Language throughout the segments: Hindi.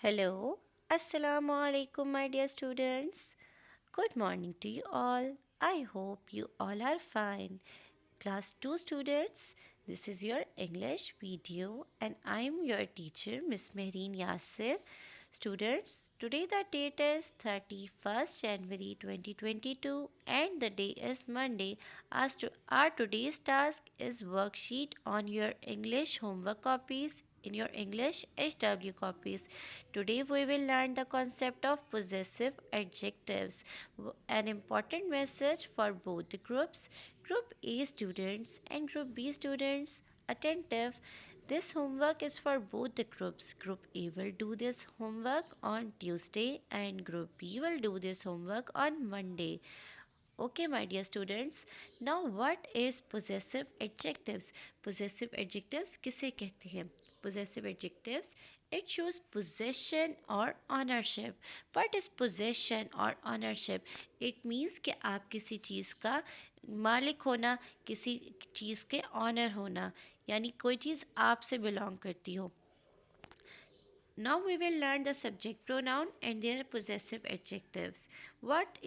Hello, Assalamu alaikum, my dear students. Good morning to you all. I hope you all are fine. Class 2 students, this is your English video, and I am your teacher, Miss Mehreen Yasir. Students, today the date is 31st January 2022 and the day is Monday. Our today's task is worksheet on your English homework copies in your English HW copies. Today we will learn the concept of possessive adjectives. An important message for both the groups, Group A students and Group B students. Attentive. This homework is for both the groups. Group A will do this homework on Tuesday and Group B will do this homework on Monday. Okay, my dear students. Now, what is possessive adjectives? Possessive adjectives किसे कहते हैं? Possessive adjectives, it shows possession or ownership. What is possession or ownership? It means कि आप किसी चीज़ का मालिक होना, किसी चीज़ के ऑनर होना, यानी कोई चीज़ आपसे बिलोंग करती हो. Now we will learn the subject pronoun and their possessive adjectives. What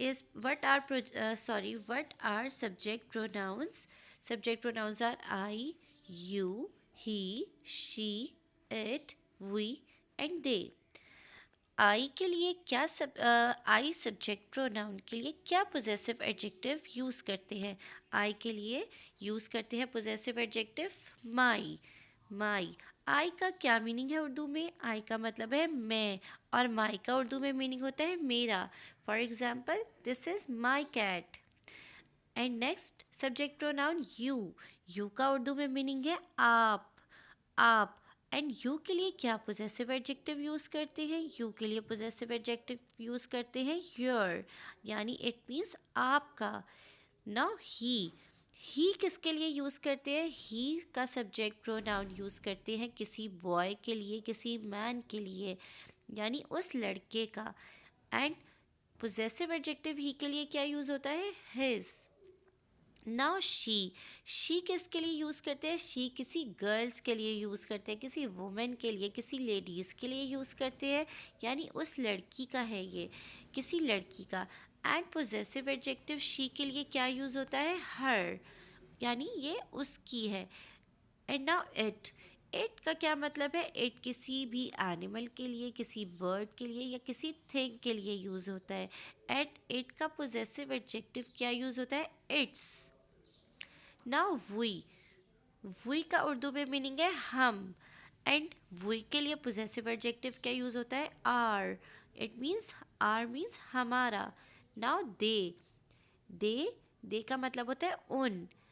are subject pronouns? Subject pronouns are I, you, he, she, it, we and they. आई के लिए क्या आई सब्जेक्ट प्रोनाउन के लिए क्या पोजेसिव एडजेक्टिव यूज़ करते हैं? आई के लिए यूज़ करते हैं पोजेसिव एडजेक्टिव माई. माई, आई का क्या मीनिंग है उर्दू में? आई का मतलब है मैं, और माई का उर्दू में मीनिंग होता है मेरा. For example, this is my cat. And next subject pronoun you. You का उर्दू में मीनिंग है आप. आप. एंड यू के लिए क्या पोजेसिव एडजेक्टिव यूज़ करते हैं? यू के लिए पोजेसिव एडजेक्टिव यूज़ करते हैं योर, यानी इट मीन्स आपका. नाउ ही किसके लिए यूज़ करते हैं? ही का सब्जेक्ट प्रोनाउन यूज़ करते हैं किसी बॉय के लिए, किसी मैन के लिए, यानी उस लड़के का. एंड पोजेसिव एडजेक्टिव ही के लिए क्या यूज़ होता है? हिज. नाउ शी किसके लिए यूज़ करते हैं? शी किसी गर्ल्स के लिए यूज़ करते हैं, किसी वुमेन के लिए, किसी लेडीज़ के लिए यूज़ करते हैं, यानी उस लड़की का है ये, किसी लड़की का. एंड पोजेसिव एडजेक्टिव शी के लिए क्या यूज़ होता है? हर, यानी ये उसकी है. एंड नाउ इट का क्या मतलब है? इट किसी भी एनिमल के लिए, किसी बर्ड के लिए या किसी थिंग के लिए यूज़ होता है. एट इट का पोजेसिव एडजेक्टिव क्या यूज़ होता है? इट्स. नाउ वी का उर्दू में मीनिंग है हम. एंड वी के लिए पोजेसिव एडजेक्टिव क्या यूज़ होता है? Are. It means are means हमारा. नाउ दे का मतलब होता है उन.